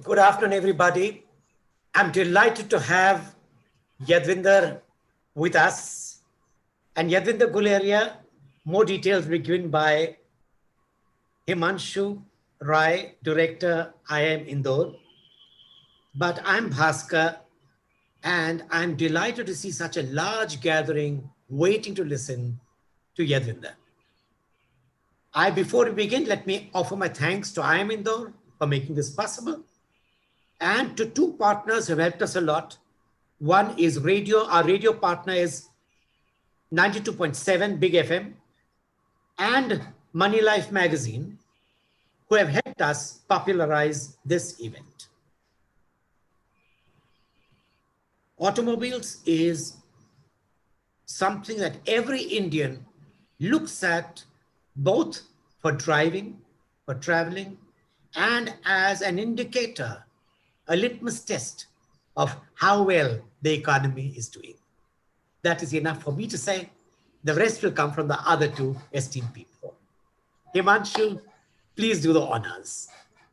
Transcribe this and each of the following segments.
Good afternoon, everybody. I'm delighted to have Yadvinder with us. And Yadvinder Guleria, more details will be given by Himanshu Rai, Director, IIM Indore. But I'm Bhaskar, and I'm delighted to see such a large gathering waiting to listen to Yadvinder. Before we begin, let me offer my thanks to IIM Indore for making this possible, and to two partners who have helped us a lot. One is radio. Our radio partner is 92.7 Big FM and Money Life Magazine, who have helped us popularize this event. Automobiles is something that every Indian looks at both for driving, for traveling, and as an indicator, a litmus test of how well the economy is doing. That is enough for me to say. The rest will come from the other two esteemed people. Himanshu, please do the honors.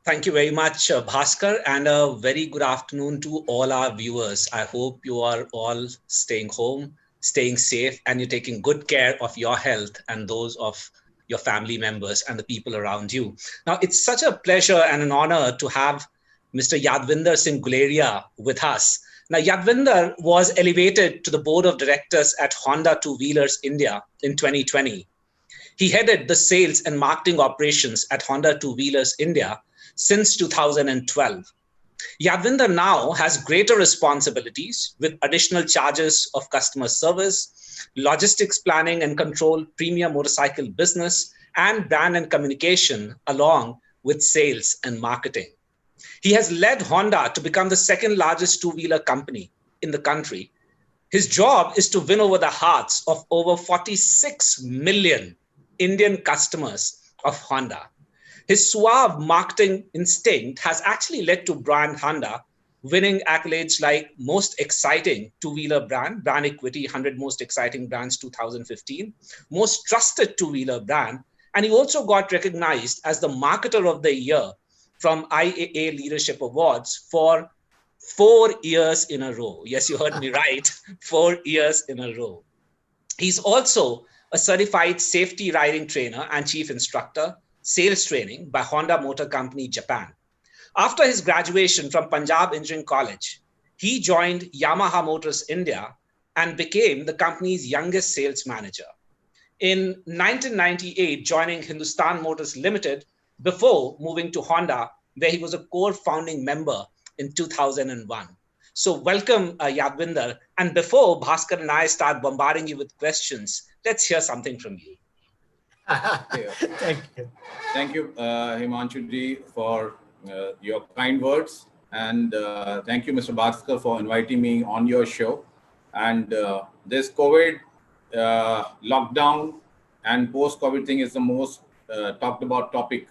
Thank you very much, Bhaskar, and a very good afternoon to all our viewers. I hope you are all staying home, staying safe, and you're taking good care of your health and those of your family members and the people around you. Now, it's such a pleasure and an honor to have Mr. Yadvinder Singh Guleria with us. Now, Yadvinder was elevated to the board of directors at Honda Two-Wheelers India in 2020. He headed the sales and marketing operations at Honda Two-Wheelers India since 2012. Yadvinder now has greater responsibilities with additional charges of customer service, logistics planning and control, premium motorcycle business, and brand and communication, along with sales and marketing. He has led Honda to become the second largest two-wheeler company in the country. His job is to win over the hearts of over 46 million Indian customers of Honda. His suave marketing instinct has actually led to brand Honda winning accolades like most exciting two-wheeler brand equity, 100 most exciting brands 2015, most trusted two-wheeler brand. And he also got recognized as the marketer of the year from IAA Leadership Awards for 4 years in a row. Yes, you heard me right, 4 years in a row. He's also a certified safety riding trainer and chief instructor, sales training by Honda Motor Company, Japan. After his graduation from Punjab Engineering College, he joined Yamaha Motors India and became the company's youngest sales manager. In 1998, joining Hindustan Motors Limited before moving to Honda, where he was a core founding member in 2001. So welcome, Yadvinder. And before Bhaskar and I start bombarding you with questions, let's hear something from you. Thank you. Thank you, Himanshu ji, for your kind words. And thank you, Mr. Bhaskar, for inviting me on your show. And this COVID lockdown and post-COVID thing is the most talked about topic,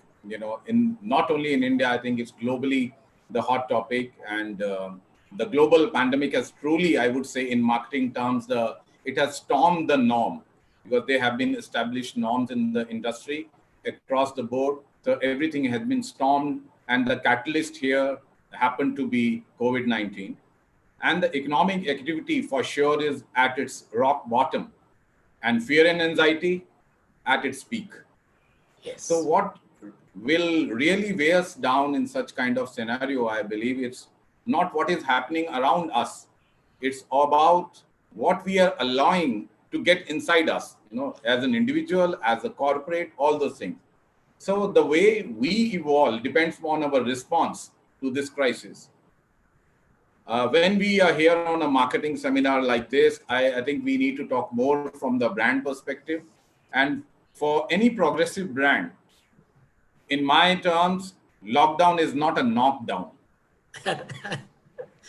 in not only in India, I think it's globally the hot topic. And the global pandemic has truly, I would say in marketing terms, it has stormed the norm, because there have been established norms in the industry across the board. So everything has been stormed, and the catalyst here happened to be COVID-19. And the economic activity for sure is at its rock bottom, and fear and anxiety at its peak. Yes. So what will really weigh us down in such kind of scenario, I believe it's not what is happening around us. It's about what we are allowing to get inside us, as an individual, as a corporate, all those things. So the way we evolve depends on our response to this crisis. When we are here on a marketing seminar like this, I think we need to talk more from the brand perspective. And for any progressive brand, in my terms, lockdown is not a knockdown.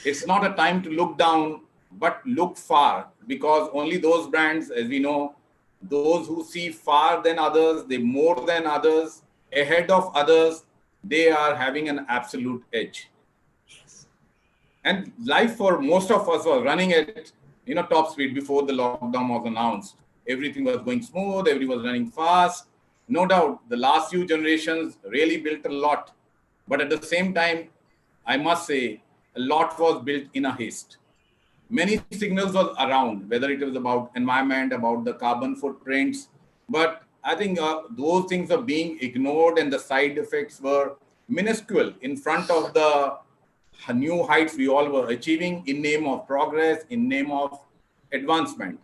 It's not a time to look down, but look far, because only those brands, as we know, those who see far than others, they more than others, ahead of others, they are having an absolute edge. Yes. And life for most of us was running at top speed before the lockdown was announced. Everything was going smooth, everyone was running fast. No doubt, the last few generations really built a lot. But at the same time, I must say, a lot was built in a haste. Many signals was around, whether it was about environment, about the carbon footprints, but I think those things are being ignored, and the side effects were minuscule in front of the new heights we all were achieving in name of progress, in name of advancement.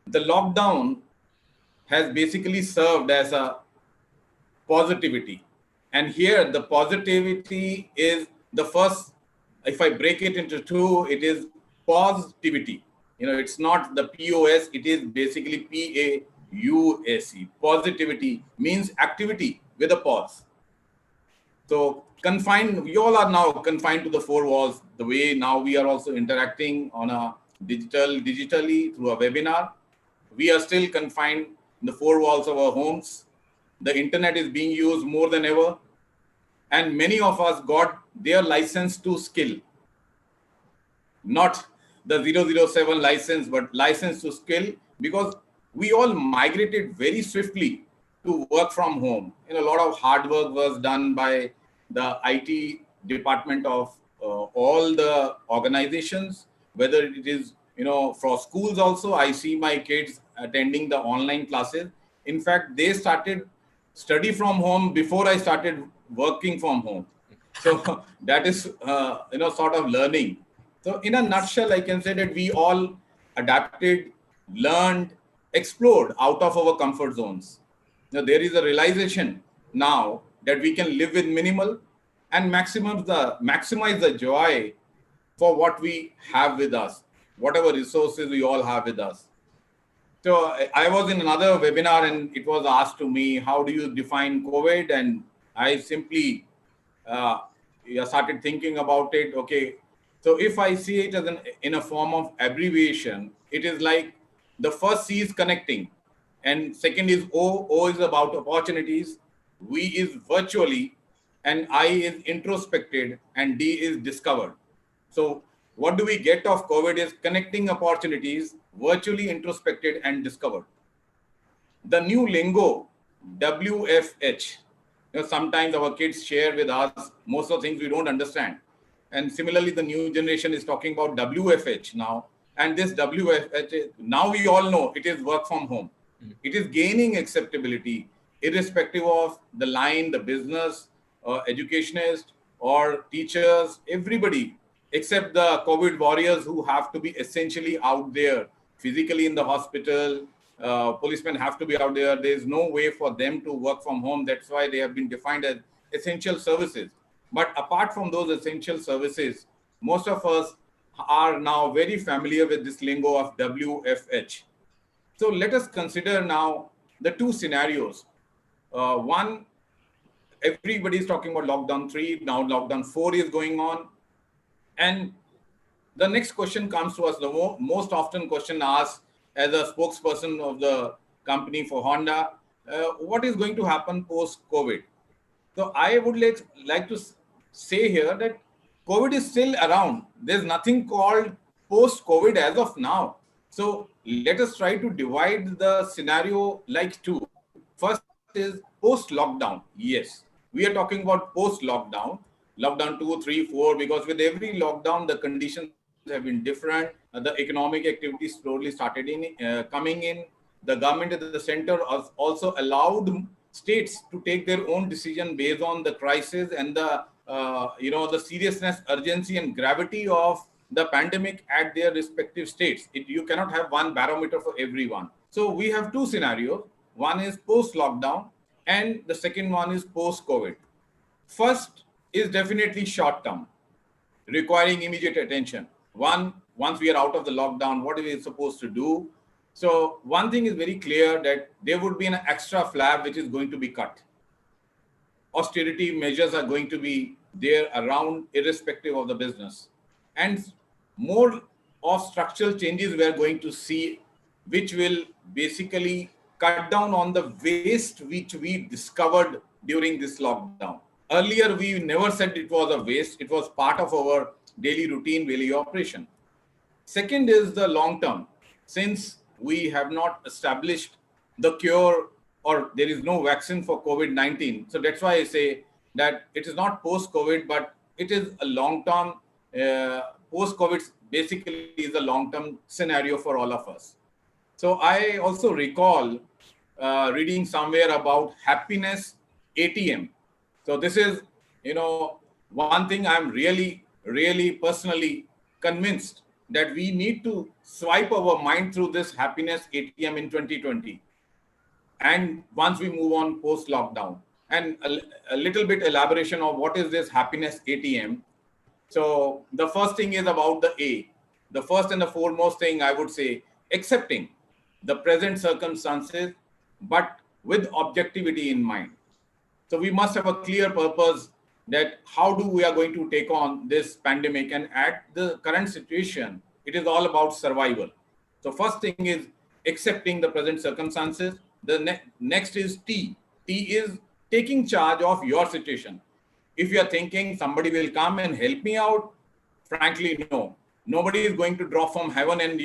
The lockdown has basically served as a positivity. And here the positivity is the first, if I break it into two, it is positivity. It's not the POS, it is basically PAUSE. Positivity means activity with a pause. So we all are now confined to the four walls, the way now we are also interacting on a digitally through a webinar. We are still confined in the four walls of our homes. The internet is being used more than ever. And many of us got their license to skill. Not the 007 license, but license to skill, because we all migrated very swiftly to work from home. A lot of hard work was done by the IT department of all the organizations, whether it is, for schools also. I see my kids attending the online classes. In fact, they started study from home before I started working from home. So that is, sort of learning. So in a nutshell, I can say that we all adapted, learned, explored out of our comfort zones. There is a realization now that we can live with minimal and maximize the joy for what we have with us, whatever resources we all have with us. So I was in another webinar and it was asked to me, how do you define COVID? And I simply started thinking about it. Okay, so if I see it as in a form of abbreviation, it is like the first C is connecting, and second is O. O is about opportunities, V is virtually, and I is introspected, and D is discovered. So what do we get of COVID is connecting opportunities, virtually introspected and discovered. The new lingo, WFH, sometimes our kids share with us most of the things we don't understand. And similarly, the new generation is talking about WFH now. And this WFH, now we all know it is work from home. It is gaining acceptability, irrespective of the line, the business, educationists or teachers, everybody, except the COVID warriors who have to be essentially out there, physically in the hospital. Policemen have to be out there. There's no way for them to work from home. That's why they have been defined as essential services. But apart from those essential services, most of us are now very familiar with this lingo of WFH. So let us consider now the two scenarios. One, everybody is talking about lockdown 3, now lockdown 4 is going on. And the next question comes to us, the most often question asked as a spokesperson of the company for Honda, what is going to happen post-COVID? So I would like to say here that COVID is still around. There's nothing called post-COVID as of now. So let us try to divide the scenario like two. First is post-lockdown. Yes, we are talking about post-lockdown, lockdown 2, 3, 4, because with every lockdown, the conditions have been different. The economic activity slowly started coming in. The government at the center also allowed states to take their own decision based on the crisis and the seriousness, urgency, and gravity of the pandemic at their respective states. You cannot have one barometer for everyone. So we have two scenarios. One is post-lockdown, and the second one is post-COVID. First is definitely short-term, requiring immediate attention. Once we are out of the lockdown, what are we supposed to do? So one thing is very clear, that there would be an extra flap which is going to be cut. Austerity measures are going to be there around, irrespective of the business. And more of structural changes we are going to see, which will basically cut down on the waste which we discovered during this lockdown. Earlier, we never said it was a waste. It was part of our daily routine, daily operation. Second is the long term. Since we have not established the cure, or there is no vaccine for COVID-19. So that's why I say that it is not post-COVID, but it is a long-term, post-COVID basically is a long-term scenario for all of us. So I also recall reading somewhere about happiness ATM. So this is, one thing I'm really personally convinced that we need to swipe our mind through this happiness ATM in 2020. And once we move on post lockdown, and a little bit elaboration of what is this happiness ATM. So the first thing is about the A. The first and the foremost thing I would say, accepting the present circumstances, but with objectivity in mind. So we must have a clear purpose that how do we are going to take on this pandemic, and at the current situation, it is all about survival. So first thing is accepting the present circumstances. The next is T. T is taking charge of your situation. If you are thinking somebody will come and help me out, frankly, no. Nobody is going to drop from heaven and,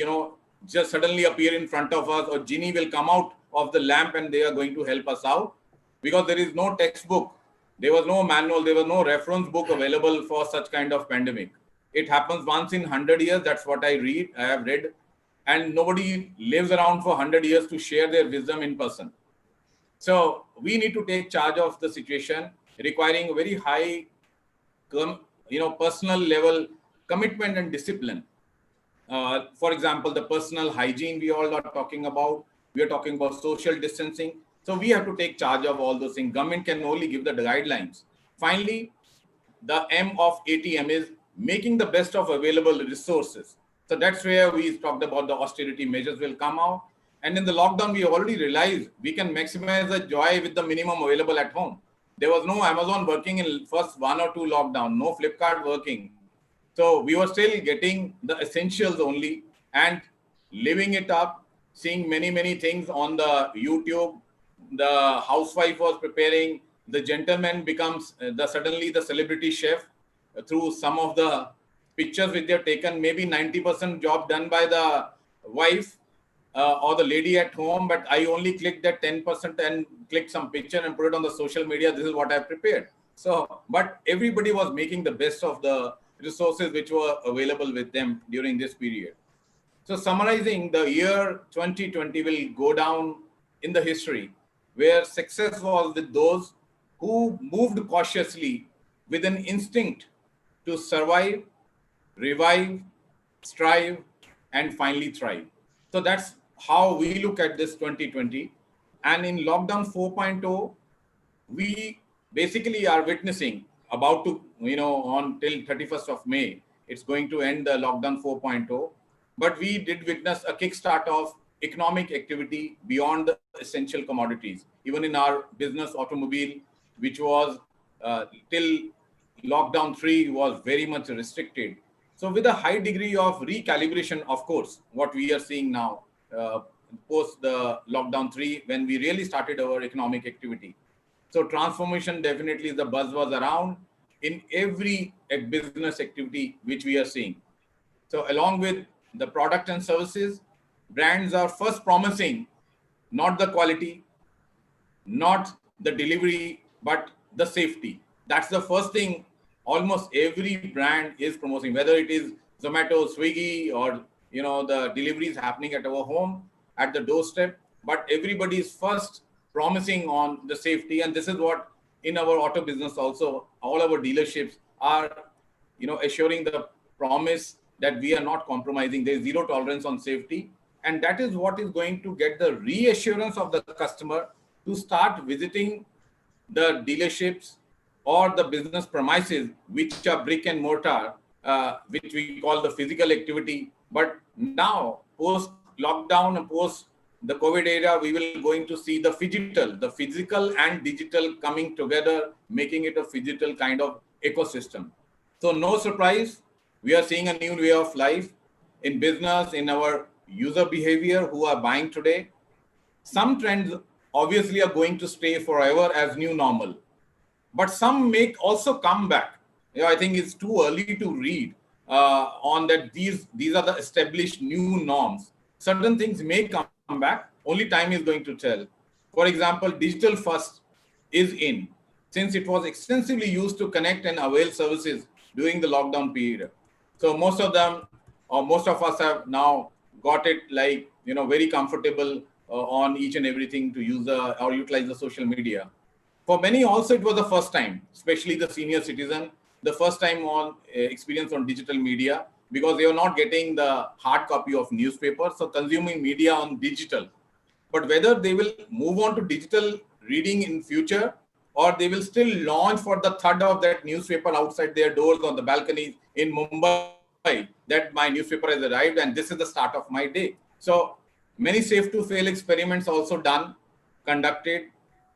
just suddenly appear in front of us, or genie will come out of the lamp and they are going to help us out, because there is no textbook, there was no manual, there was no reference book available for such kind of pandemic. It happens once in 100 years. That's what I have read. And nobody lives around for 100 years to share their wisdom in person. So we need to take charge of the situation, requiring very high, personal level commitment and discipline. For example, the personal hygiene we all are talking about. We are talking about social distancing. So we have to take charge of all those things. Government can only give the guidelines. Finally, the M of ATM is making the best of available resources. So that's where we talked about the austerity measures will come out. And in the lockdown, we already realized we can maximize the joy with the minimum available at home. There was no Amazon working in first 1 or 2 lockdown, no Flipkart working. So we were still getting the essentials only and living it up, seeing many things on the YouTube. The housewife was preparing, the gentleman becomes suddenly the celebrity chef through some of the pictures which they have taken. Maybe 90% job done by the wife or the lady at home, but I only clicked that 10% and clicked some picture and put it on the social media. This is what I prepared. So, but everybody was making the best of the resources which were available with them during this period. So summarizing, the year 2020 will go down in the history where success was with those who moved cautiously with an instinct to survive, revive, strive, and finally thrive. So that's how we look at this 2020. And in lockdown 4.0, we basically are witnessing about to, on till 31st of May, it's going to end the lockdown 4.0. But we did witness a kickstart of economic activity beyond the essential commodities, even in our business automobile, which was till lockdown 3 was very much restricted. So with a high degree of recalibration, of course, what we are seeing now, post the lockdown 3, when we really started our economic activity. So transformation definitely is the buzzword around in every business activity which we are seeing. So along with the product and services, brands are first promising not the quality, not the delivery, but the safety. That's the first thing almost every brand is promoting, whether it is Zomato, Swiggy, or the deliveries happening at our home, at the doorstep. But everybody is first promising on the safety, and this is what in our auto business also, all our dealerships are, assuring the promise that we are not compromising. There is zero tolerance on safety, and that is what is going to get the reassurance of the customer to start visiting the dealerships or the business premises, which are brick and mortar, which we call the physical activity. But now, post lockdown and post the COVID era, we will going to see the physical and digital coming together, making it a physical kind of ecosystem. So no surprise, we are seeing a new way of life in business, in our user behavior who are buying today. Some trends obviously are going to stay forever as new normal, but some may also come back. I think it's too early to read on that these are the established new norms. Certain things may come back, only time is going to tell. For example, digital first is in. Since it was extensively used to connect and avail services during the lockdown period. So most of them, or most of us, have now got it like, very comfortable on each and everything to use or utilize the social media. For many also, it was the first time, especially the senior citizen, the first time on experience on digital media, because they were not getting the hard copy of newspaper, so consuming media on digital. But whether they will move on to digital reading in future, or they will still launch for the third of that newspaper outside their doors on the balconies in Mumbai, that my newspaper has arrived and this is the start of my day. So many safe to fail experiments also done, conducted,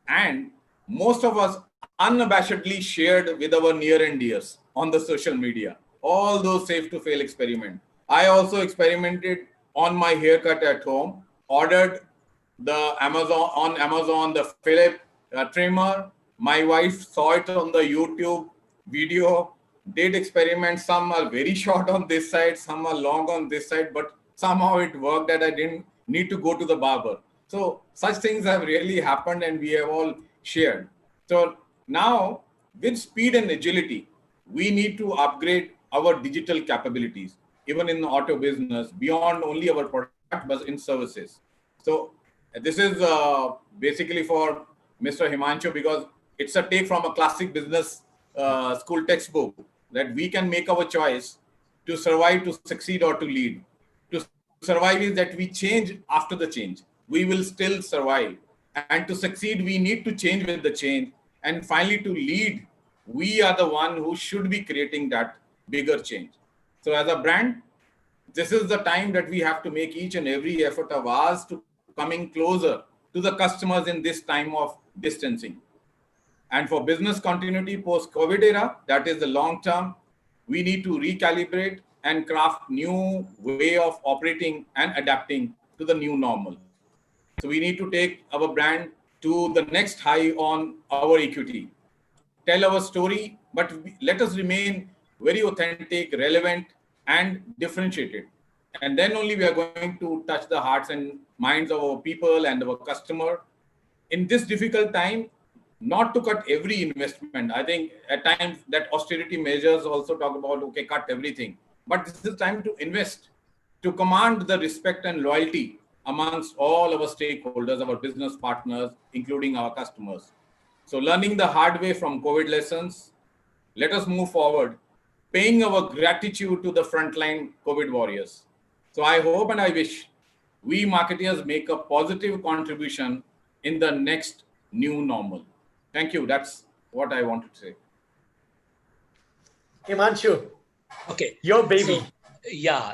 and most of us unabashedly shared with our near and dears on the social media all those safe to fail experiments. I also experimented on my haircut at home, ordered the Amazon the Philip trimmer. My wife saw it on the YouTube video, did experiments. Some are very short on this side, some are long on this side, but somehow it worked that I didn't need to go to the barber. So such things have really happened and we have all shared. So now with speed and agility, we need to upgrade our digital capabilities, even in the auto business, beyond only our product, but in services. So this is basically for Mr. Himanshu, because it's a take from a classic business school textbook that we can make our choice to survive, to succeed, or to lead. To survive is that we change after the change. We will still survive. And to succeed, we need to change with the change. And finally, to lead, we are the one who should be creating that bigger change. So as a brand, this is the time that we have to make each and every effort of ours to coming closer to the customers in this time of distancing. And for business continuity post-COVID era, that is the long term, we need to recalibrate and craft new way of operating and adapting to the new normal. So we need to take our brand to the next high on our equity. Tell our story, but let us remain very authentic, relevant, and differentiated. And then only we are going to touch the hearts and minds of our people and our customer. In this difficult time, not to cut every investment. I think at times that austerity measures also talk about, okay, cut everything. But this is time to invest, to command the respect and loyalty amongst all our stakeholders, our business partners, including our customers. So learning the hard way from COVID lessons, let us move forward, paying our gratitude to the frontline COVID warriors. So I hope and I wish we marketers make a positive contribution in the next new normal. Thank you. That's what I wanted to say. Himanshu, Okay. your baby.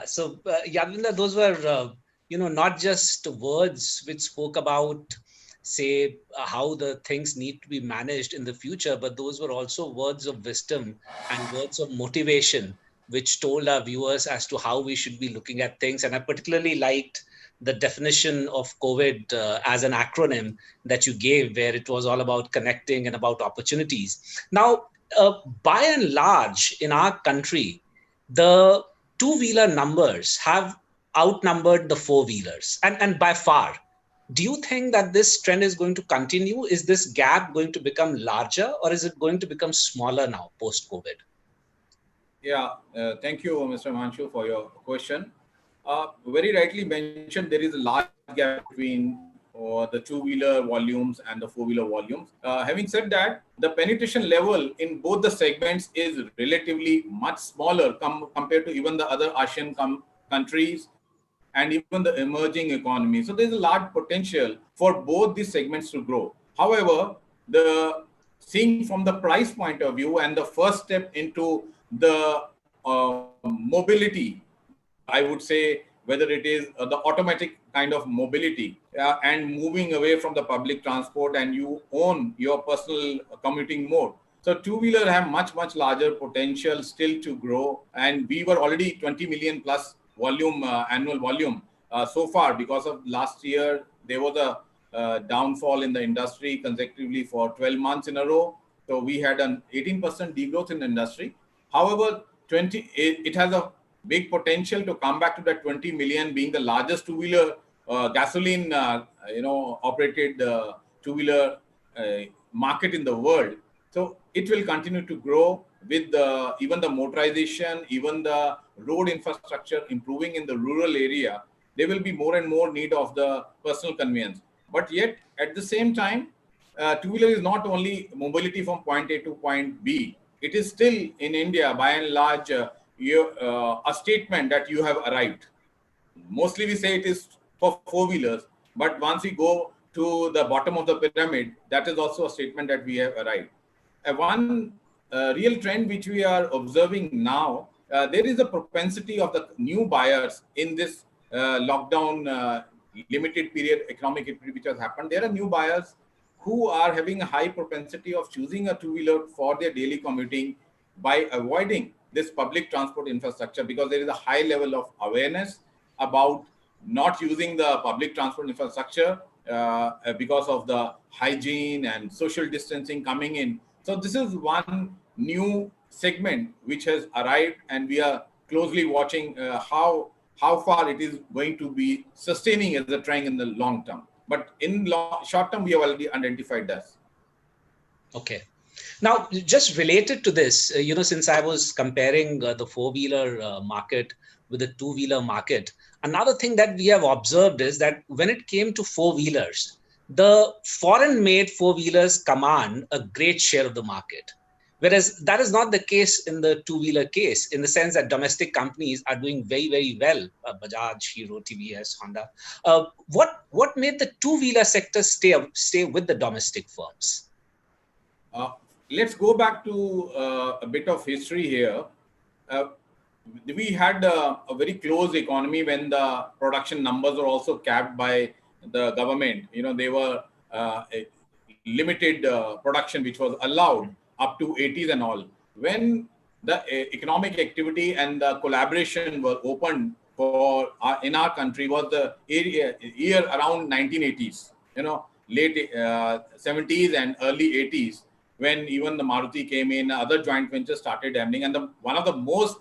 So Yadvinder, those were, not just words which spoke about, say, how the things need to be managed in the future, but those were also words of wisdom and words of motivation, which told our viewers as to how we should be looking at things. And I particularly liked the definition of COVID as an acronym that you gave, where it was all about connecting and about opportunities. Now, by and large, in our country, the two-wheeler numbers have outnumbered the four-wheelers, and by far. Do you think that this trend is going to continue? Is this gap going to become larger, or is it going to become smaller now post-COVID? Yeah, thank you, Mr. Himanshu, for your question. Very rightly mentioned, there is a large gap between the two-wheeler volumes and the four-wheeler volumes. Having said that, the penetration level in both the segments is relatively much smaller compared to even the other Asian countries and even the emerging economies. So there's a large potential for both these segments to grow. However, seeing from the price point of view and the first step into the mobility, I would say, whether it is the automatic kind of mobility and moving away from the public transport, and you own your personal commuting mode. So two-wheeler have much, much larger potential still to grow. And we were already 20 million plus volume, annual volume so far. Because of last year, there was a downfall in the industry consecutively for 12 months in a row. So we had an 18% degrowth in the industry. However, it has a big potential to come back to that 20 million, being the largest two-wheeler gasoline, operated two-wheeler market in the world. So it will continue to grow with even the motorization, even the road infrastructure improving in the rural area, there will be more and more need of the personal conveyance. But yet, at the same time, two-wheeler is not only mobility from point A to point B. It is still in India, by and large, a statement that you have arrived. Mostly we say it is for four-wheelers, but once we go to the bottom of the pyramid, that is also a statement that we have arrived. One real trend which we are observing now, there is a propensity of the new buyers in this lockdown limited period economic activity which has happened. There are new buyers who are having a high propensity of choosing a two-wheeler for their daily commuting by avoiding this public transport infrastructure, because there is a high level of awareness about not using the public transport infrastructure because of the hygiene and social distancing coming in. So this is one new segment which has arrived, and we are closely watching how far it is going to be sustaining as a trend in the long term. But in short term, we have already identified this. Okay. Now, just related to this, since I was comparing the four-wheeler market with the two-wheeler market, another thing that we have observed is that when it came to four-wheelers, the foreign-made four-wheelers command a great share of the market. Whereas that is not the case in the two-wheeler case, in the sense that domestic companies are doing very, very well. Bajaj, Hero, TVS, Honda. What made the two-wheeler sector stay with the domestic firms? Let's go back to a bit of history here. We had a very close economy when the production numbers were also capped by the government. They were a limited production which was allowed up to 80s and all. When the economic activity and the collaboration were opened for in our country was the year around 1980s, late 70s and early 80s, when even the Maruti came in, other joint ventures started happening. And one of the most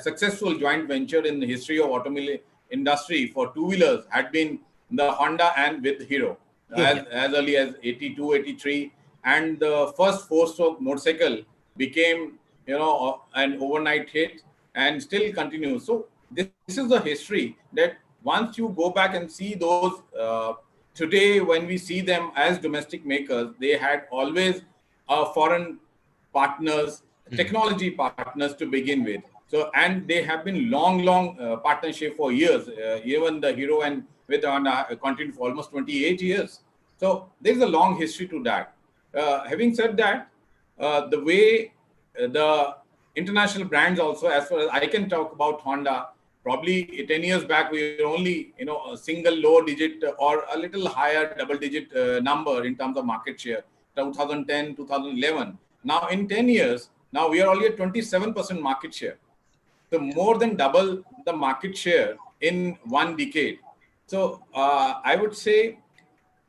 successful joint venture in the history of automobile industry for two-wheelers had been the Honda and with Hero, as early as 82, 83. And the first four-stroke motorcycle became, an overnight hit and still continues. So this is the history that once you go back and see those, today when we see them as domestic makers, they had always foreign partners, technology partners to begin with. So, and they have been long partnership for years. Even the Hero and with Honda continued for almost 28 years. So there is a long history to that. Having said that, the way the international brands also, as far as I can talk about Honda, probably 10 years back, we were only, a single low digit or a little higher double digit number in terms of market share, 2010, 2011. Now in 10 years, now we are only at 27% market share. So more than double the market share in one decade. So I would say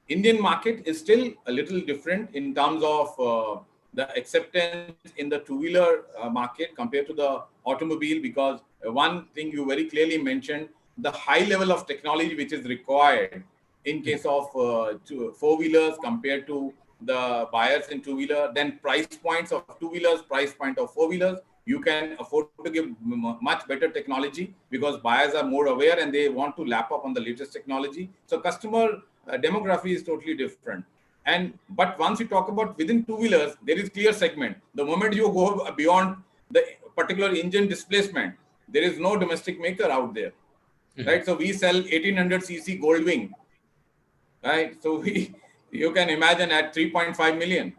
Indian market is still a little different in terms of the acceptance in the two-wheeler market compared to the automobile, because one thing you very clearly mentioned, the high level of technology which is required in case of four-wheelers compared to the buyers in two-wheeler, then price points of two-wheelers, price point of four-wheelers, you can afford to give much better technology because buyers are more aware and they want to lap up on the latest technology. So customer demography is totally different. But once you talk about within two-wheelers, there is clear segment. The moment you go beyond the particular engine displacement, there is no domestic maker out there, right? So we sell 1800cc Goldwing, right? So you can imagine at 3.5 million,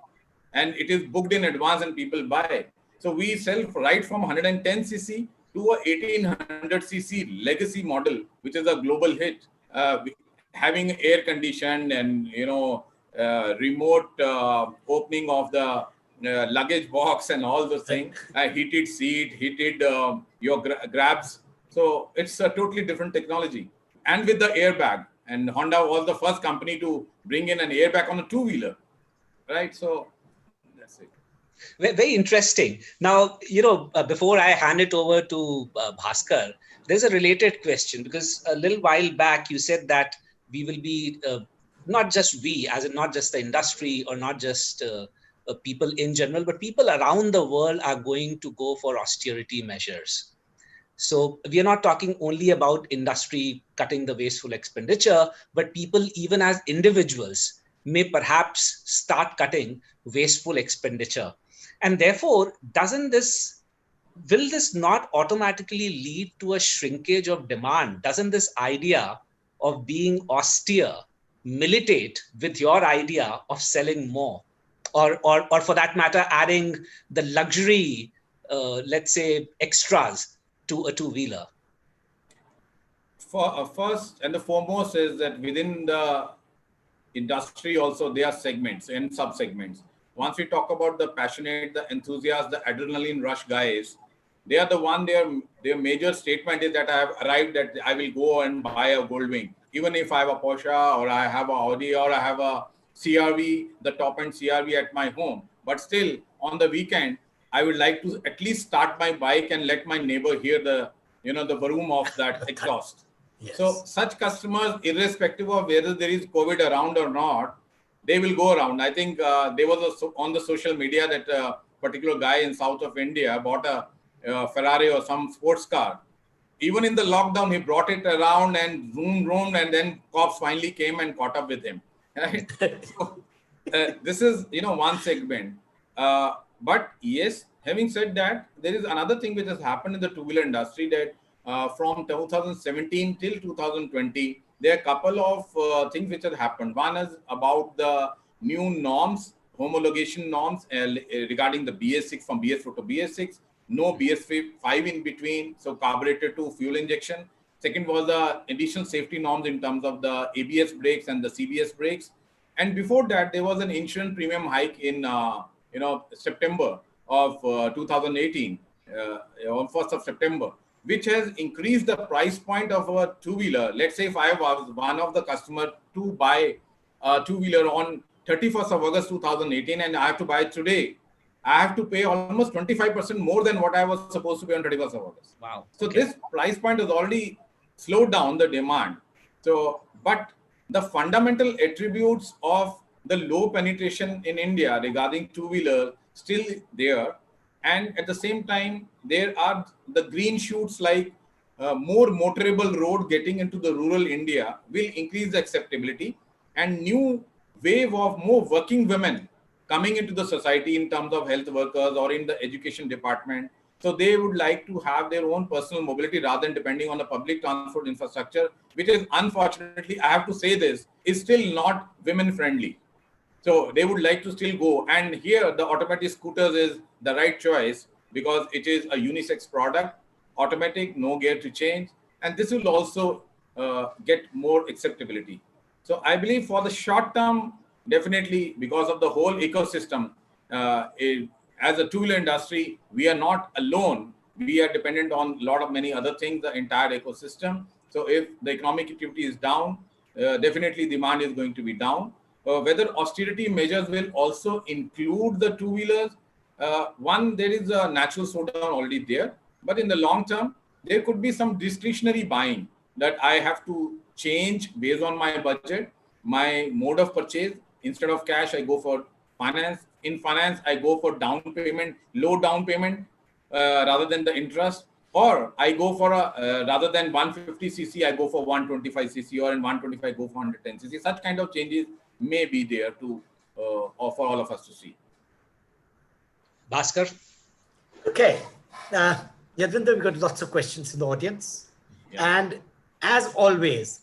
and it is booked in advance and people buy. So we sell right from 110cc to a 1800cc legacy model, which is a global hit, having air conditioned and remote opening of the luggage box and all those things, heated seat, heated your grabs. So it's a totally different technology. And with the airbag, and Honda was the first company to bring in an airbag on a two-wheeler, right? So that's it. Very interesting. Now, before I hand it over to Bhaskar, there's a related question, because a little while back you said that we will be not just we, as in not just the industry or not just people in general, but people around the world are going to go for austerity measures. So we are not talking only about industry cutting the wasteful expenditure, but people, even as individuals, may perhaps start cutting wasteful expenditure. And therefore, will this not automatically lead to a shrinkage of demand? Doesn't this idea of being austere militate with your idea of selling more? Or for that matter, adding the luxury, let's say, extras to a two-wheeler? First and the foremost is that within the industry also there are segments and sub-segments. Once we talk about the passionate, the enthusiasts, the adrenaline rush guys, they are the one, their major statement is that I have arrived at, I will go and buy a Goldwing. Even if I have a Porsche or I have a Audi or I have a CRV, the top end CRV at my home. But still on the weekend, I would like to at least start my bike and let my neighbor hear the, the vroom of that exhaust. Yes. So such customers, irrespective of whether there is COVID around or not, they will go around. I think there was on the social media that a particular guy in south of India bought a Ferrari or some sports car. Even in the lockdown, he brought it around and roamed, and then cops finally came and caught up with him. Right? So, this is, one segment. But yes, having said that, there is another thing which has happened in the two-wheeler industry that from 2017 till 2020, there are a couple of things which have happened. One is about the new norms, homologation norms regarding the BS6 from BS4 to BS6, no BS5 in between, so carburetor to fuel injection. Second was the additional safety norms in terms of the ABS brakes and the CBS brakes. And before that, there was an insurance premium hike in September of 2018, on 1st of September, which has increased the price point of a two-wheeler. Let's say if I was one of the customer to buy a two-wheeler on 31st of August 2018 and I have to buy it today, I have to pay almost 25% more than what I was supposed to pay on 31st of August. Wow. So this price point has already slowed down the demand. So, but the fundamental attributes of the low penetration in India regarding two-wheeler still there. And at the same time, there are the green shoots like more motorable road getting into the rural India will increase the acceptability, and new wave of more working women coming into the society in terms of health workers or in the education department. So they would like to have their own personal mobility rather than depending on the public transport infrastructure, which is unfortunately, I have to say this, is still not women friendly. So they would like to still go. And here the automatic scooters is the right choice because it is a unisex product, automatic, no gear to change. And this will also get more acceptability. So I believe for the short term, definitely because of the whole ecosystem, as a two-wheeler industry, we are not alone. We are dependent on a lot of many other things, the entire ecosystem. So if the economic activity is down, definitely demand is going to be down. Whether austerity measures will also include the two-wheelers. One, there is a natural slowdown already there, but in the long term, there could be some discretionary buying that I have to change based on my budget, my mode of purchase. Instead of cash, I go for finance. In finance, I go for down payment, low down payment rather than the interest. Or I go for rather than 150cc, I go for 125cc, or in 125, go for 110cc. Such kind of changes may be there to for all of us to see. Bhaskar? Okay. Yadvinder, we've got lots of questions in the audience. Yeah. And as always,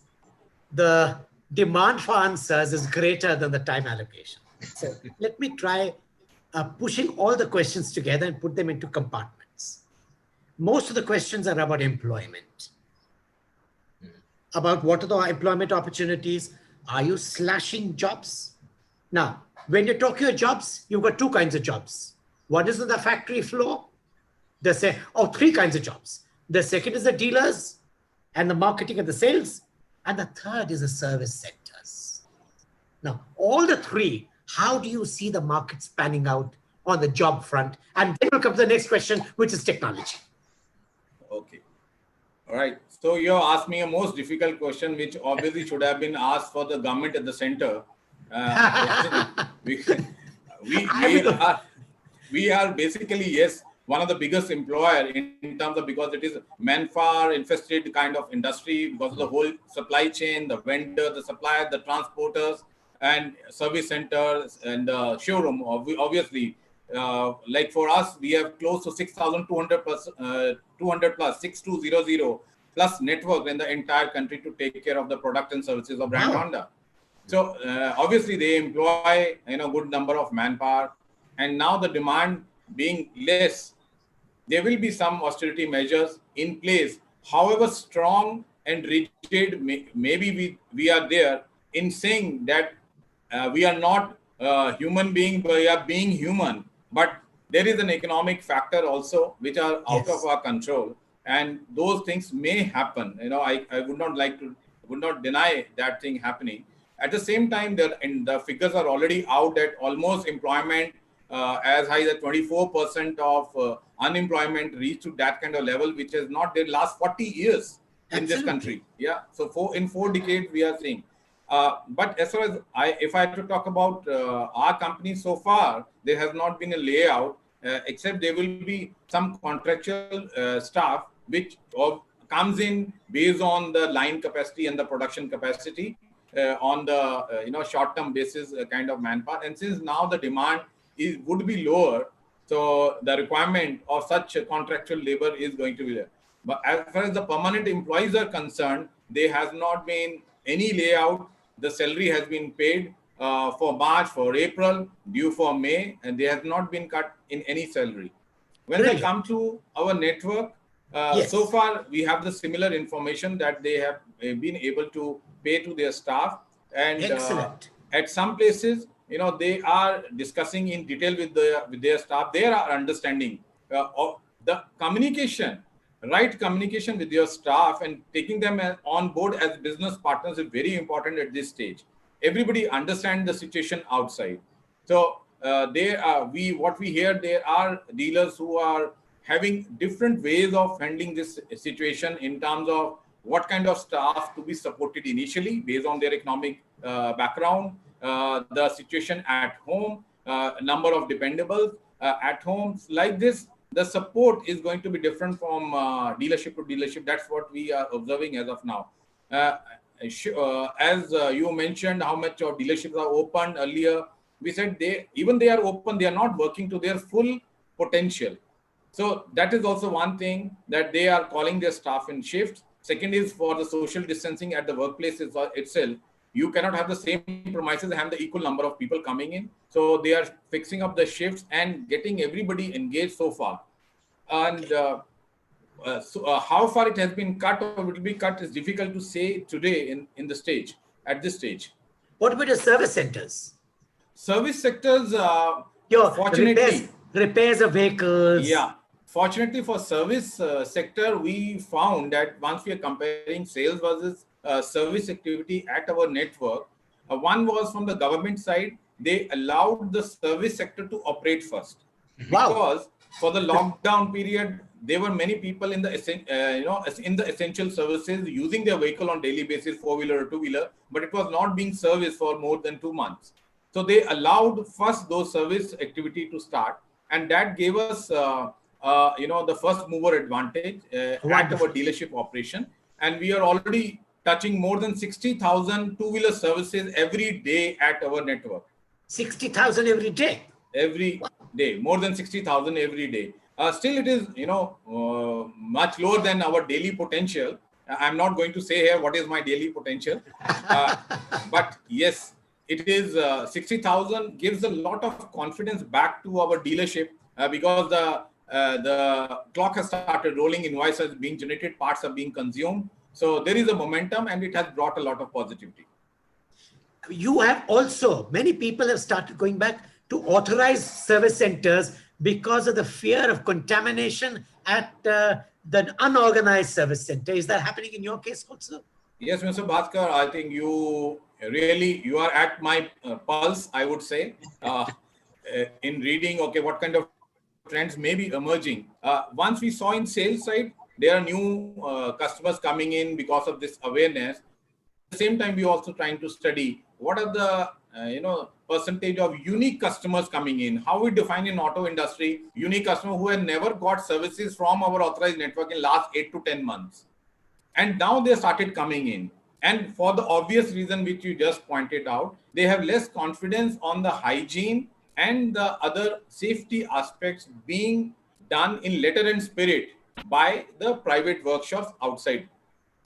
the demand for answers is greater than the time allocation. So let me try pushing all the questions together and put them into compartments. Most of the questions are about employment. About what are the employment opportunities? Are you slashing jobs? Now, when you're talking about jobs, you've got two kinds of jobs. One is on the factory floor. They say, oh, three kinds of jobs. The second is the dealers and the marketing and the sales. And the third is the service sectors. Now, all the three, how do you see the market spanning out on the job front? And then we'll come to the next question, which is technology. Okay. All right. So you asked me a most difficult question, which obviously should have been asked for the government at the center. we are basically, yes, one of the biggest employer in terms of, because it is manpower infested kind of industry, because of the whole supply chain, the vendor, the supplier, the transporters, and service centers and showroom. Obviously, like for us, we have close to 6,200 plus 200 plus 6200 plus network in the entire country to take care of the product and services of brand Honda. So obviously they employ good number of manpower, and now the demand being less, there will be some austerity measures in place. However strong and rigid maybe we are there in saying that we are not human being, we are being human, but there is an economic factor also which are out of our control, and those things may happen. I would not deny that thing happening. At the same time, the figures are already out that almost employment as high as 24% of unemployment reached to that kind of level, which is not there last 40 years in this country. Yeah. So in 4 decades we are seeing. But as far as if I have to talk about our company so far, there has not been a layout, except there will be some contractual staff which comes in based on the line capacity and the production capacity on the short-term basis kind of manpower. And since now the demand would be lower, so the requirement of such contractual labor is going to be there. But as far as the permanent employees are concerned, there has not been any layout. The salary has been paid for March, for April, due for May, and they have not been cut in any salary. When they come to our network, so far we have the similar information that they have been able to pay to their staff, and at some places, they are discussing in detail with their staff. They are understanding of the communication. Right communication with your staff and taking them on board as business partners is very important at this stage. Everybody understands the situation outside. So what we hear, there are dealers who are having different ways of handling this situation in terms of what kind of staff to be supported initially based on their economic background, the situation at home, number of dependables at home. Like this, the support is going to be different from dealership to dealership. That's what we are observing as of now. As you mentioned, how much of dealerships are open earlier, we said they are open, they are not working to their full potential. So that is also one thing, that they are calling their staff in shifts. Second is for the social distancing at the workplace itself. You cannot have the same premises and have the equal number of people coming in. So they are fixing up the shifts and getting everybody engaged so far. And how far it has been cut or will be cut is difficult to say today at this stage. What about the service centers? Service sectors, fortunately, repairs of vehicles. Yeah. Fortunately for service sector, we found that once we are comparing sales versus service activity at our network, one was from the government side. They allowed the service sector to operate first. Because for the lockdown period, there were many people in the essential services using their vehicle on daily basis, 4-wheeler or 2-wheeler, but it was not being serviced for more than 2 months. So they allowed first those service activity to start, and that gave us the first mover advantage at our dealership operation. And we are already touching more than 60,000 2-wheeler services every day at our network. 60,000 every day? Every day, more than 60,000 every day. Still, it is much lower than our daily potential. I'm not going to say here what is my daily potential, but yes, it is 60,000 gives a lot of confidence back to our dealership because the clock has started rolling, invoices being generated, parts are being consumed. So there is a momentum, and it has brought a lot of positivity. You have also, many people have started going back to authorized service centers because of the fear of contamination at the unorganized service center. Is that happening in your case also? Yes, Mr. Bhaskar, I think you are at my pulse, I would say, in reading, what kind of trends may be emerging. Once we saw in sales side, there are new customers coming in because of this awareness. At the same time, we are also trying to study what are the percentage of unique customers coming in. How we define in auto industry unique customer who have never got services from our authorized network in last 8 to 10 months, and now they started coming in. And for the obvious reason which you just pointed out, they have less confidence on the hygiene and the other safety aspects being done in letter and spirit by the private workshops outside.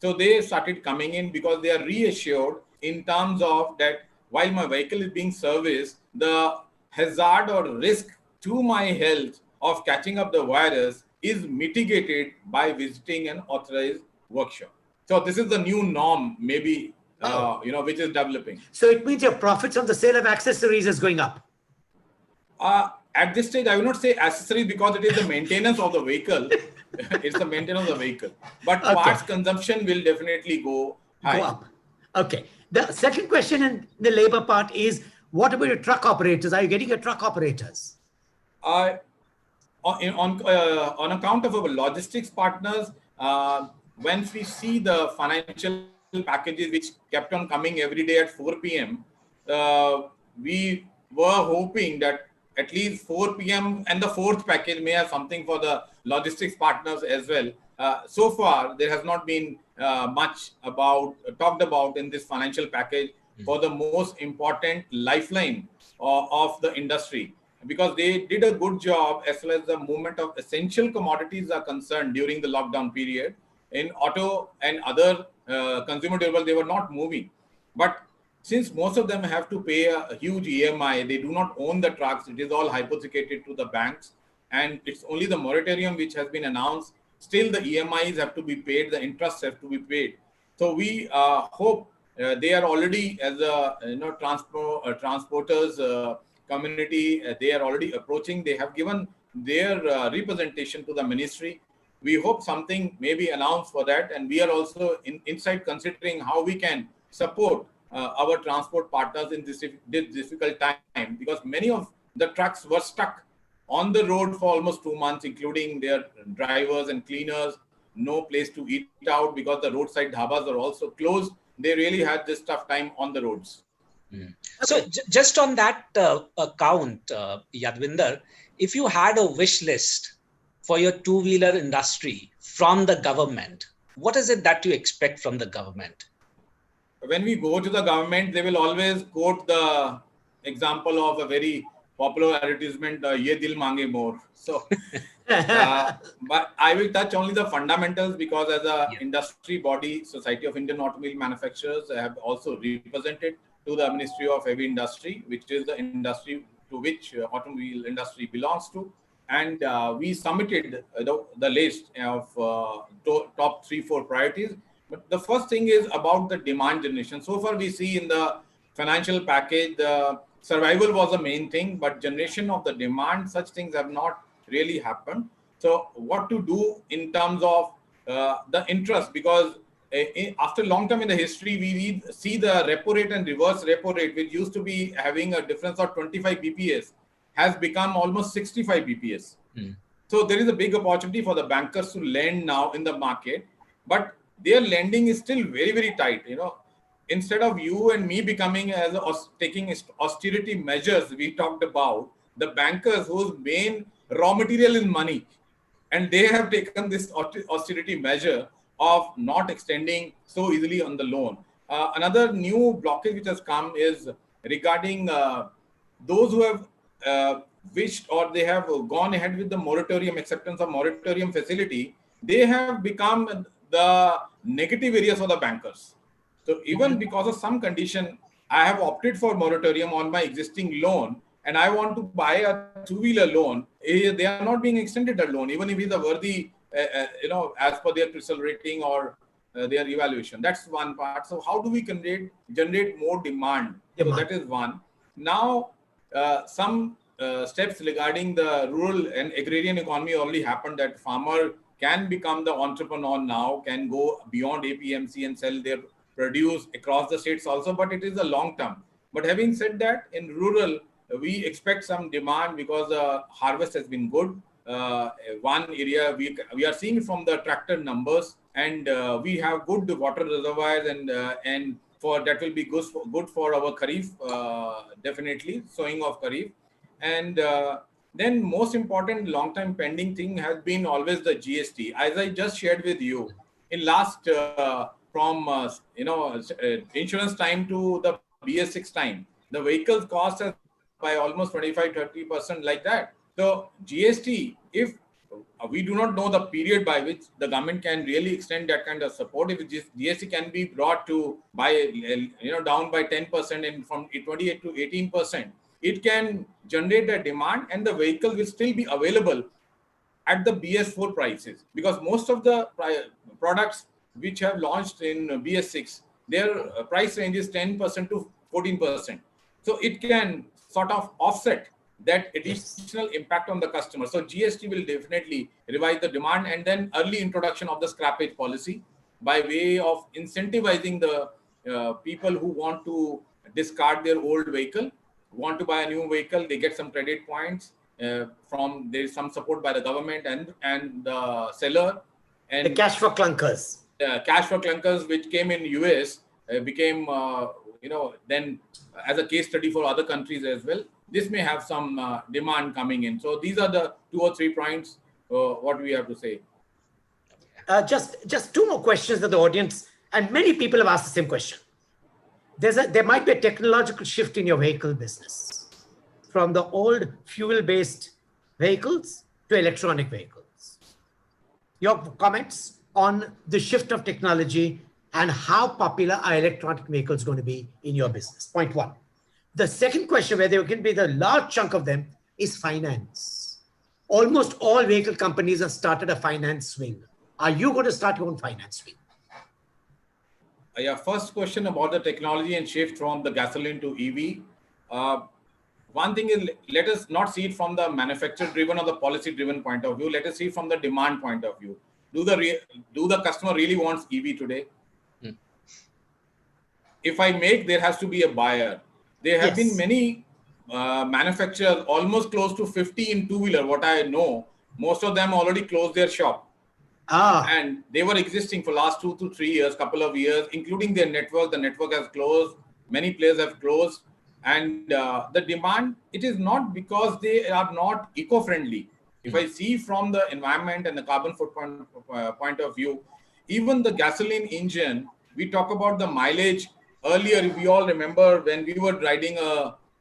So they started coming in because they are reassured in terms of that while my vehicle is being serviced, the hazard or risk to my health of catching up the virus is mitigated by visiting an authorized workshop. So this is the new norm, maybe, which is developing. So it means your profits on the sale of accessories is going up. At this stage, I will not say accessories because it is the maintenance of the vehicle. It's the maintenance of the vehicle. But parts consumption will definitely go high. Go up. Okay. The second question in the labor part is, what about your truck operators? Are you getting your truck operators? On account of our logistics partners, once we see the financial packages which kept on coming every day at 4 p.m., we were hoping that at least 4 p.m. and the fourth package may have something for the logistics partners as well. So far, there has not been much talked about in this financial package for the most important lifeline of the industry, because they did a good job as well as the movement of essential commodities are concerned during the lockdown period. In auto and other consumer durable, they were not moving. But since most of them have to pay a huge EMI, they do not own the trucks. It is all hypothecated to the banks. And it's only the moratorium which has been announced. Still, the EMIs have to be paid. The interests have to be paid. So we hope they are already, as a transporters community, they are already approaching. They have given their representation to the ministry. We hope something may be announced for that. And we are also inside considering how we can support our transport partners in this difficult time, because many of the trucks were stuck on the road for almost 2 months, including their drivers and cleaners, no place to eat out because the roadside dhabas are also closed. They really had this tough time on the roads. So just on that account, Yadvinder, if you had a wish list for your two-wheeler industry from the government, what is it that you expect from the government? When we go to the government, they will always quote the example of a very popular advertisement, "Ye dil mange more." So, but I will touch only the fundamentals, because as a industry body, Society of Indian Automobile Manufacturers have also represented to the Ministry of Heavy Industry, which is the industry to which automobile industry belongs to. And we submitted the list of top 3-4 priorities. But the first thing is about the demand generation. So far, we see in the financial package, the survival was the main thing, but generation of the demand, such things have not really happened. So what to do in terms of the interest, because after a long time in the history, we see the repo rate and reverse repo rate, which used to be having a difference of 25 BPS, has become almost 65 BPS. So there is a big opportunity for the bankers to lend now in the market, but their lending is still very, very tight. Instead of you and me becoming taking austerity measures we talked about, the bankers whose main raw material is money, and they have taken this austerity measure of not extending so easily on the loan. Another new blockage which has come is regarding those who have wished, or they have gone ahead with the moratorium, acceptance of moratorium facility. They have become the negative areas for the bankers. So even because of some condition, I have opted for moratorium on my existing loan, and I want to buy a two-wheeler loan. They are not being extended that loan, even if it's a worthy, as per their CRISIL rating or their evaluation. That's one part. So how do we generate more demand? So that is one. Now, some steps regarding the rural and agrarian economy already happened, that farmer can become the entrepreneur now, can go beyond APMC and sell their produce across the states also, but it is a long term. But having said that, in rural, we expect some demand because the harvest has been good. One area we are seeing from the tractor numbers, and we have good water reservoirs and that will be good for our Kharif, definitely sowing of Kharif. And then most important long-time pending thing has been always the GST. As I just shared with you, in last from insurance time to the BS6 time, the vehicle cost has gone up by almost 25-30% like that. So GST, if we do not know the period by which the government can really extend that kind of support. If GST can be brought to by down by 10% and from 28 to 18%, it can generate a demand and the vehicle will still be available at the BS4 prices, because most of the products which have launched in BS6, their price range is 10% to 14%. So it can sort of offset that additional impact on the customer. So GST will definitely revise the demand, and then early introduction of the scrappage policy by way of incentivizing the people who want to discard their old vehicle, want to buy a new vehicle, they get some credit points from, there is some support by the government and the seller. And the cash for clunkers. Cash for clunkers, which came in US, became then as a case study for other countries as well. This may have some demand coming in. So these are the 2 or 3 points what we have to say. Just 2 more questions that the audience and many people have asked the same question. There might be a technological shift in your vehicle business from the old fuel-based vehicles to electronic vehicles. Your comments on the shift of technology and how popular are electronic vehicles going to be in your business? Point 1. The second question, where there can be the large chunk of them, is finance. Almost all vehicle companies have started a finance wing. Are you going to start your own finance wing? Yeah, first question about the technology and shift from the gasoline to EV. One thing is, let us not see it from the manufacturer-driven or the policy-driven point of view. Let us see it from the demand point of view. Do the customer really wants EV today? If I make, there has to be a buyer. There have been many manufacturers, almost close to 50 in two-wheeler, what I know. Most of them already closed their shop. And they were existing for last 2 to 3 years, couple of years, including their network. The network has closed. Many players have closed. And the demand, it is not because they are not eco-friendly. If I see from the environment and the carbon footprint point of view, even the gasoline engine, we talk about the mileage. Earlier, we all remember when we were riding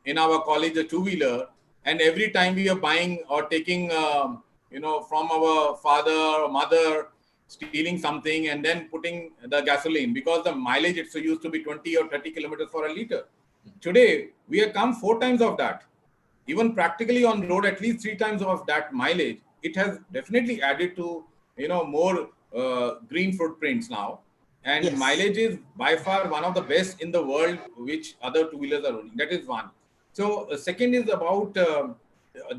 in our college a two-wheeler, and every time we are buying or taking from our father or mother, stealing something and then putting the gasoline, because the mileage it's used to be 20 or 30 kilometers for a liter. Today, we have come 4 times of that. Even practically on road, at least 3 times of that mileage. It has definitely added to, more green footprints now. And mileage is by far one of the best in the world, which other two-wheelers are running. That is one. So second is about the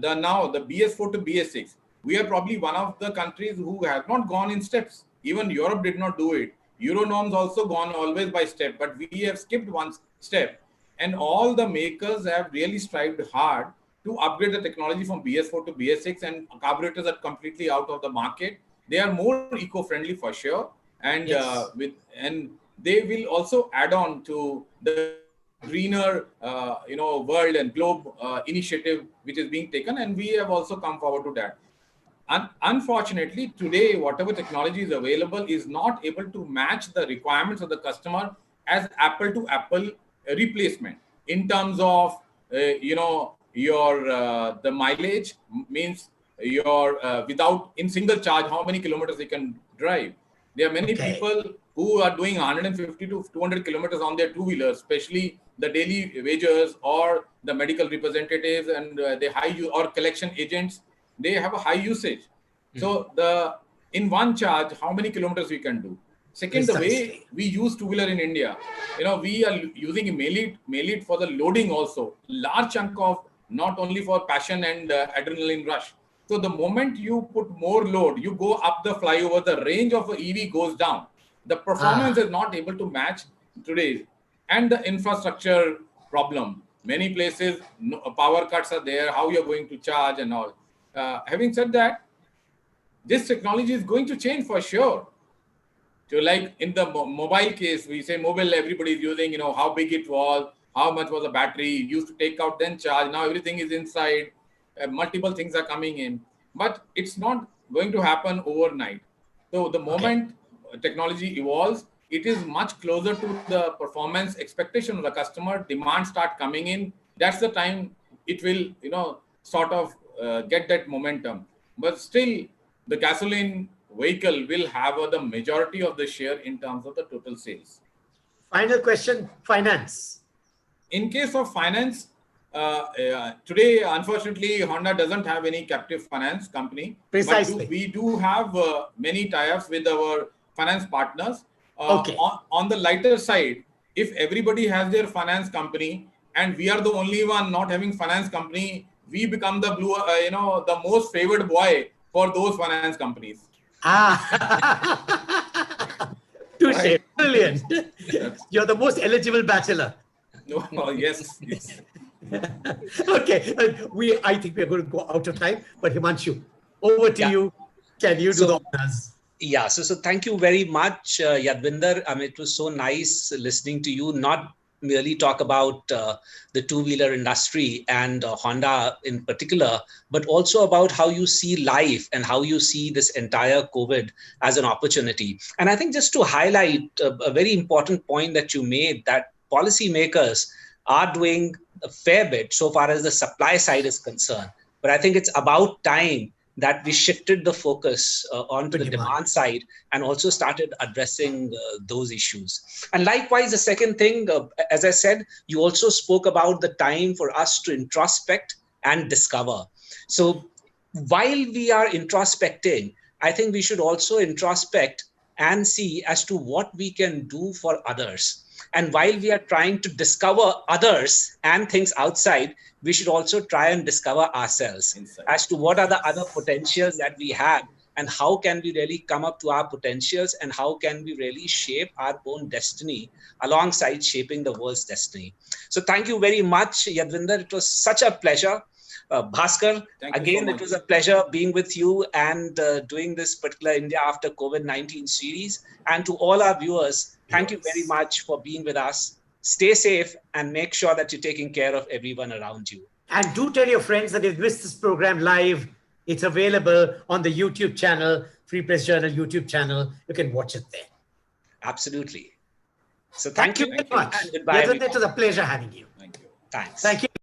BS4 to BS6. We are probably one of the countries who have not gone in steps. Even Europe did not do it. Euro norms also gone always by step, but we have skipped one step. And all the makers have really strived hard to upgrade the technology from BS4 to BS6, and carburetors are completely out of the market. They are more eco-friendly for sure. And and they will also add on to the greener world and globe initiative which is being taken, and we have also come forward to that. Unfortunately, today whatever technology is available is not able to match the requirements of the customer as apple to apple replacement in terms of the mileage, means your without in single charge how many kilometers you can drive. There are many people who are doing 150 to 200 kilometers on their two-wheelers, especially the daily wagers or the medical representatives and the or collection agents. They have a high usage. So in one charge, how many kilometers we can do? Second, the way we use two-wheeler in India, we are using mail it for the loading also. Large chunk of not only for passion and adrenaline rush. So the moment you put more load, you go up the flyover, the range of an EV goes down. The performance is not able to match today. And the infrastructure problem. Many places, power cuts are there, how you're going to charge and all. Having said that, this technology is going to change for sure. So like in the mobile case, we say mobile, everybody is using, you know, how big it was, how much was the battery, used to take out then charge. Now everything is inside, multiple things are coming in, but it's not going to happen overnight. So the moment technology evolves, it is much closer to the performance expectation of the customer. Demand start coming in. That's the time it will, you know, sort of get that momentum. But still, the gasoline vehicle will have the majority of the share in terms of the total sales. Final question, finance. In case of finance, today, unfortunately, Honda doesn't have any captive finance company. Precisely. But we do have many tie-ups with our finance partners. On the lighter side, if everybody has their finance company and we are the only one not having finance company, we become the blue, the most favored boy for those finance companies. Touche, right. Brilliant. You're the most eligible bachelor. No, yes. Okay, I think we're going to go out of time, but Himanshu, over to you. Can you do the honors? Yeah, so thank you very much, Yadvinder. I mean, it was so nice listening to you, not merely talk about the two-wheeler industry and Honda in particular, but also about how you see life and how you see this entire COVID as an opportunity. And I think just to highlight a very important point that you made, that policymakers are doing a fair bit so far as the supply side is concerned. But I think it's about time that we shifted the focus onto the demand side and also started addressing those issues. And likewise, the second thing, as I said, you also spoke about the time for us to introspect and discover. So while we are introspecting, I think we should also introspect and see as to what we can do for others. And while we are trying to discover others and things outside, we should also try and discover ourselves as to what are the other potentials that we have and how can we really come up to our potentials and how can we really shape our own destiny alongside shaping the world's destiny. So thank you very much, Yadvinder. It was such a pleasure. Bhaskar, again, it was a pleasure being with you and doing this particular India After COVID-19 series. And to all our viewers, thank you very much for being with us. Stay safe and make sure that you're taking care of everyone around you. And do tell your friends that if you missed this program live, it's available on the YouTube channel, Free Press Journal YouTube channel. You can watch it there. Absolutely. So thank you very much. And goodbye. It was a pleasure having you. Thank you. Thanks. Thank you.